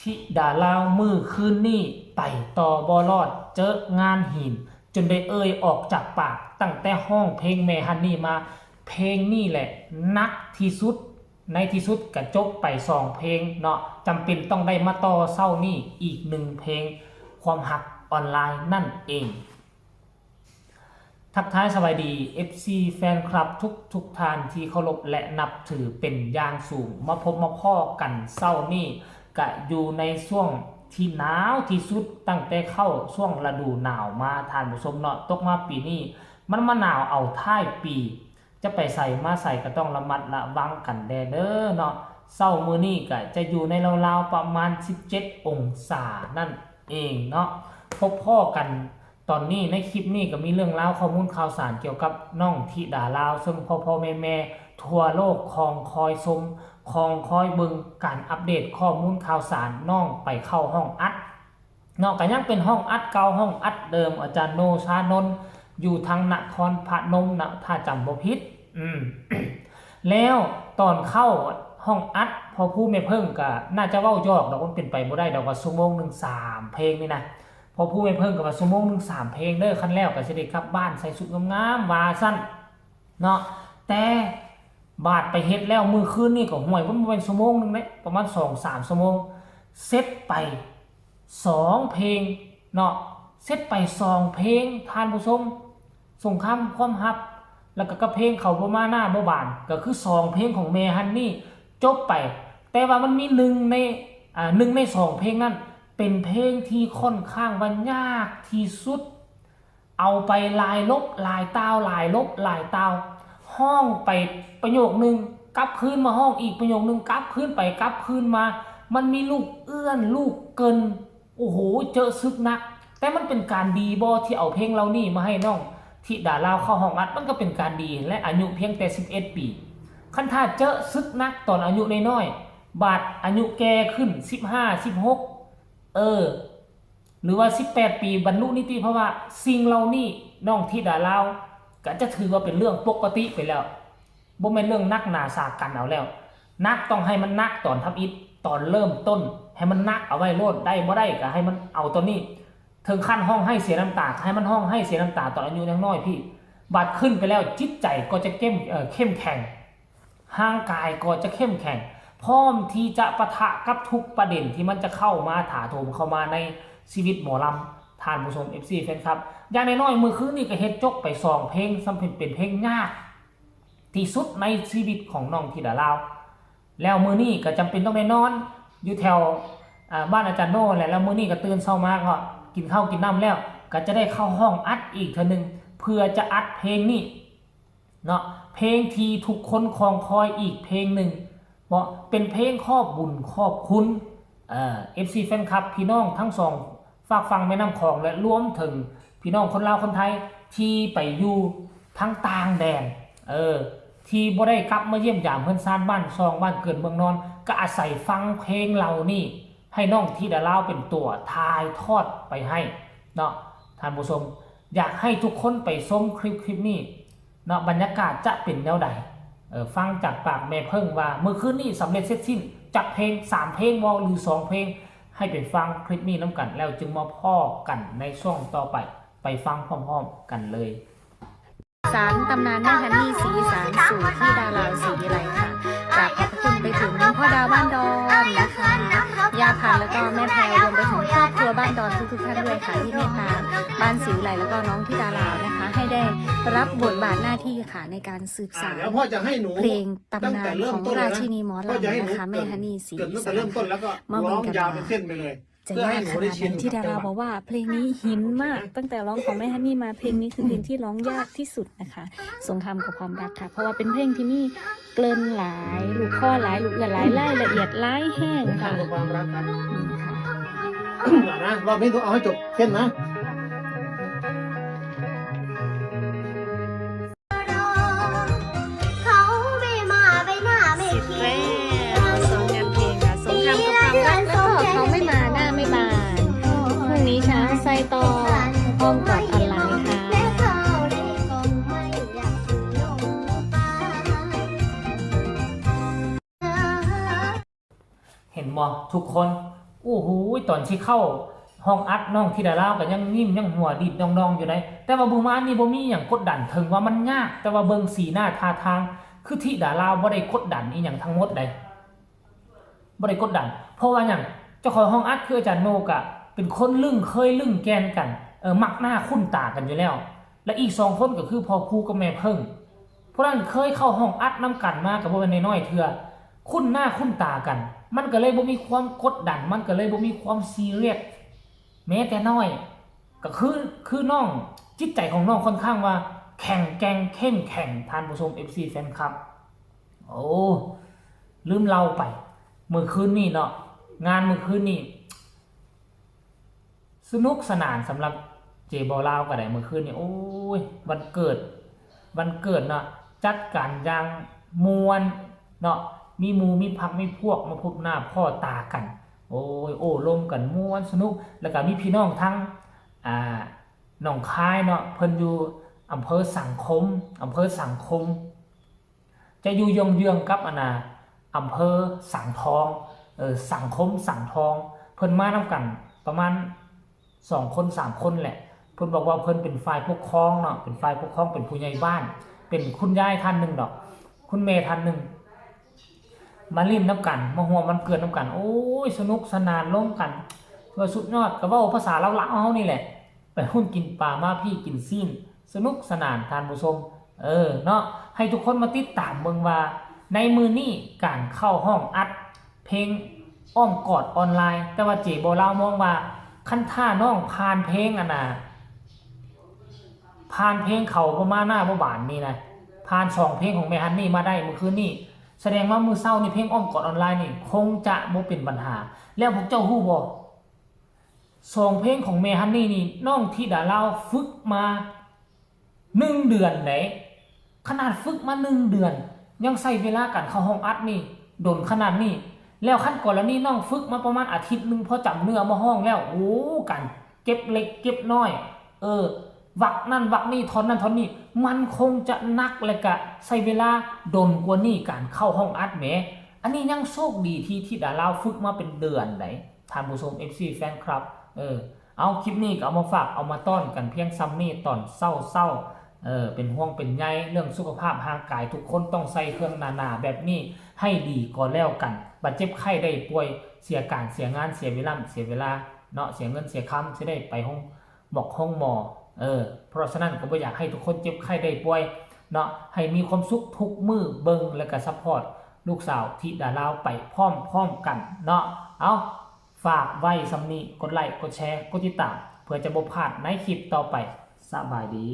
ทิดาลาวมือคืนนี่ไปต่อบอรอดเจองานหินจนได้ออกจากปากตั้งแต่ห้องเพลงแม่ฮันนี่มาเพลงนี่แหละนักที่สุดในที่สุดก็จบไป2เพลงเนาะจำเป็นต้องได้มาต่อเศร้านี่อีก1เพลงความหักออนไลน์นั่นเองทักทายสวัสดี FC แฟนคลับทุกท่านที่เคารพและนับถือเป็นอย่างสูงมาพบมาพ่อกันเศร้านี่ก็อยู่ในช่วงที่หนาวที่สุดตั้งแต่เข้าช่วงฤดูหนาวมาทานผู้ชมเนาะตกมาปีนี้มันมาหนาวเอาท้ายปีจะไปใส่มาใส่ก็ต้องระมัดระวังกันเด้อเนาะเศร้ามื้อนี้ก็จะอยู่ในราวๆประมาณ17องศานั่นเองเนาะพบพ่อกันตอนนี้ในคลิปนี้ก็มีเรื่องราวข้อมูลข่าวสารเกี่ยวกับน้องธิดาลาวซึ่งพ่อแม่ทั่วโลกคองคอยชมคองคอยเบิ่งการอัปเดตข้อมูลข่าวสารน้องไปเข้าห้องอัดนอกจากยังเป็นห้องอัดเก่าห้องอัดเดิมอาจารย์โนชานนท์อยู่ทางนครพนมนะถ้าจำบ่ผิดแล้วตอนเข้าห้องอัดพอผู้ไม่เพิ่งก็น่าจะเว้ายอกดอกมันเป็นไปบ่ได้ดอกว่าชั่วโมงนึง3เพลงนี่นะพอผู้ไม่เพิ่งกับว่าชั่วโมงนึง3เพลงเด้อคันแล้วก็สิได้กลับบ้านใส่ชุดงามๆว่าซั่นเนาะแต่บาดไปเฮ็ดแล้วมื้อคืนนี่ก็ห่วยมันบ่เป็นชั่วโมงนึงเด้ประมาณ 2-3 ชั่วโมงเซตไป2เพลงเนาะเซตไป2เพลงท่านผู้ชมสงครามความฮักแล้วก็เพลงเขาบ่มาหน้าบ่บานก็คือ2เพลงของแม่ฮันนี่จบไปแต่ว่ามันมี1ใน2เพลงนั้นเป็นเพลงที่ค่อนข้างว่ายากที่สุดเอาไปลายลบลายตาวลายลบลายตาวห้องไปประโยคนึงกลับคืนมาห้องอีกประโยคนึงกลับคืนไปกลับคืนมามันมีลูกเอื้อนลูกเกินโอ้โหเจอซึกนักแต่มันเป็นการดีบ่ที่เอาเพลงเรานี่มาให้น้องธิดาลาวเข้าห้องอัดมันก็เป็นการดีและอายุเพียงแต่11ปีคันถ้าเจอซึกนักตอนอายุน้อยๆบาดอายุแก่ขึ้น15 16หรือว่า18ปีบรรลุนิติภาวะสิ่งเหล่านี้น้องธิดาลาวก็จะถือว่าเป็นเรื่องปกติไปแล้วบ่แม่นเรื่องนักหนาสากันเอาแล้วนักต้องให้มันนักตอนทำอิฐตอนเริ่มต้นให้มันนักเอาไว้โลดได้บ่ได้ก็ให้มันเอาตัวนี้ถึงขั้นห้องให้เสียน้ำตาให้มันห้องให้เสียน้ำตาตอนอายุยังน้อยพี่บาดขึ้นไปแล้วจิตใจก็จะเข้มแข็งร่างกายก็จะเข้มแข็งพร้อมที่จะปะทะกับทุกประเด็นที่มันจะเข้ามาถาโถมเข้ามาในชีวิตหมอลำทานผู้ชม FC แฟนครับอย่างน้อยๆมือคืนนี่ก็เฮ็ดจกไป2เพลงซ้ำเป็นเพลงยากที่สุดในชีวิตของน้องธิดาลาวแล้วมื้อนี้ก็จำเป็นต้องได้นอนอยู่แถวบ้านอาจารย์โน่แหละแล้วมื้อนี้ก็ตื่นเช้ามาก็กินข้าวกินน้ำแล้วก็จะได้เข้าห้องอัดอีกเทื่อนึงเพื่อจะอัดเพลงนี้เนาะเพลงที่ทุกคนคองคอยอีกเพลงหนึ่งเพราะเป็นเพลงขอบบุญขอบคุณFC แฟนคลับพี่น้องทั้งสองฝากฟังแม่น้ำคลองและรวมถึงพี่น้องคนลาวคนไทยที่ไปอยู่ทั้งต่างแดนที่บ่ได้กลับมาเยี่ยมยามเพื่อนซ่านบ้านซองบ้านเกิดเมืองนอนก็อาศัยฟังเพลงเหล่านี้ให้น้องธิดาลาวเป็นตัวทายทอดไปให้เนาะท่านผู้ชมอยากให้ทุกคนไปชมคลิปนี้เนาะบรรยากาศจะเป็นแนวใดฟังจากปากแม่เพิ่งว่าเมื่อคืนนี้สำเร็จเสร็จสิ้นจากเพลง3เพลงวอลหรือ2เพลงให้ไปฟังคลิปนี้น้ำกันแล้วจึงมาพ่อกันในช่วงต่อไปฟังพร้อมๆกันเลยสารตำนานแม่ฮันนี่สีสารสู่ที่ดาราศรีวิไลค่ะกราบขอบคุณไปถึงพ่อดาวบ้านดอนนะคะยาพันแล้วก็แม่แพรรวมไปถึงครอบครัวบ้านดอนทุกท่านด้วยค่ะที่เมตตาบ้านศรีวิไลแล้วก็น้องที่ดารานะคะให้ได้รับบทบาทหน้าที่ค่ะในการสืบสานเพลงตำนานของราชินีหมอลำนะคะแม่ฮันนี่สีสารมาเบิ่งกันว่าจะยากขนาดนั้นที่ดาราบอกว่าเพลงนี้หินมากตั้งแต่ร้องของแม่ฮันนี่มาเพลงนี้คือเพลงที่ร้องยากที่สุดนะคะสงครามกับความรักค่ะเพราะว่าเป็นเพลงที่มีเกลิ่นหลายลูกข้อหลายลูกเอือหลายไล่ละเอียดไล่แห้งค่ะความรักครับนี่ค่ะนะรอบนี้ต้องเอาให้จบเข้มนะไซต่ออ้อมกอดออนไลน์ค่ะเห็นบ่ทุกคน โอ้โหตอนที่เข้าห้องอัดน้องธิดาลาวก็ยังนิ่มยังหัวดิดดองๆอยู่ได้แต่ว่าบูมานี่บ่มีหยังกดดันถึงว่ามันยากแต่ว่าเบิ่งสีหน้าท่าทางคือธิดาลาวบ่ได้กดดันอีหยังทั้งหมดใดบ่ได้กดดันเพราะว่าหยังเจ้าของห้องอัดคืออาจารย์โนกะเป็นคนเคยลึ่งแกนกันมักหน้าคุ้นตากันอยู่แล้วและอีก2คนก็คือพ่อครูกับแม่เพิ่งเพราะนั้นเคยเข้าห้องอัดนํกันมาก็บ่แม่นน้อยๆเทื่อคุ้นหน้าคุ้นตากันมันก็เลยบ่มีความกดดันมันก็เลยบ่มีความซีเรียสแม้แต่น้อยก็คือน้องจิตใจของน้องค่อนข้างว่าแข็งแกร่งเข้มแข็งท่านผู้ชม FC แฟนคลับโอ้ลืมเล่าไปเมื่อคืนนี้เนาะงานเมื่อคืนนี้สนุกสนานสำหรับเจบอลาวก็ได้เมื่อคืนนี้โอ้ยวันเกิดเนาะจัดการอย่างมวนเนาะมีหมู่มีพักมีพวกมาพบหน้าพ่อตากันโอ้ยโอ้ลมกันม่วนสนุกแล้วก็มีพี่น้องทั้งหนองคายเนาะเพิ่นอยู่อำเภอสังคมจะอยู่เยื้องๆกับอำเภอสังทองสังทองเพิ่นมานํกันประมาณ2คน3คนแหละเพิ่นบอกว่าเพิ่นเป็นฝ่ายปกครองเนาะเป็นฝ่ายปกครองเป็นผู้ใหญ่บ้านเป็นคุณยายท่านนึงดอกคุณแม่ท่านนึงมาลิ้นน้ำกันมาห่วงมันเกิดน้ำกันโอ้ยสนุกสนานร่วมกันว่าสุดยอดก็เว้าภาษาลาวๆเฮานี่แหละไปหุ้นกินปลามาพี่กินซีนสนุกสนานท่านผู้ชมเนาะให้ทุกคนมาติดตามเบิ่งว่าในมือนี้การเข้าห้องอัดเพลงอ้อมกอดออนไลน์แต่ว่าเจบ่ลาวมองว่าคันท่าน้องผ่านเพลงผ่านเพลงเขาประมาณหน้าบ่บานนี่นะผ่าน2เพลงของแม่ฮันนี่มาได้เมื่อคืนนี้แสดงว่ามื้อเช้านี่เพลงอ้อมกอดออนไลน์นี่คงจะบ่เป็นปัญหาแล้วพวกเจ้าฮู้บ่2เพลงของแม่ฮันนี่นี่น้องธิดาลาวฝึกมา1เดือนไหนขนาดฝึกมา1เดือนยังใช้เวลาการเข้าห้องอัดนี่โดนขนาดนี้แล้วขั้นก่อนแล้วนี่น้องฝึกมาประมาณอาทิตย์นึงพอจำเนื้อมาห้องแล้วโอ้กันเก็บเล็กเก็บน้อยวักนั่นวักนี่ท่อนนั่นท่อนนี่มันคงจะนักเลยกะใช้เวลาดนกว่านี่การเข้าห้องอัดแหมอันนี้ยังโชคดีที่ธิดาลาวฝึกมาเป็นเดือนไหนท่านผู้ชม FC แฟนคลับเอาคลิปนี้ก็เอามาฝากเอามาต้อนกันเพียงซ้ำนี่ตอนเศร้าเป็นห่วงเป็นใยเรื่องสุขภาพร่างกายทุกคนต้องใส่เครื่องหนาๆแบบนี้ให้ดีก่อนแล้วกันบาดเจ็บไข้ได้ป่วยเสียการเสียงานเสียเวลาเนาะเสียเงินเสียคำจะได้ไปห้องหมอเพราะฉะนั้นก็บ่อยากให้ทุกคนเจ็บไข้ได้ป่วยเนาะให้มีความสุขทุกมื้อเบิ่งแล้วก็ซัพพอร์ตลูกสาวธิดาลาวไปพร้อมกันเนาะเอาฝากไว้สำนี้กดไลค์กดแชร์กดติดตามเพื่อจะบ่พลาดในคลิปต่อไปสบายดี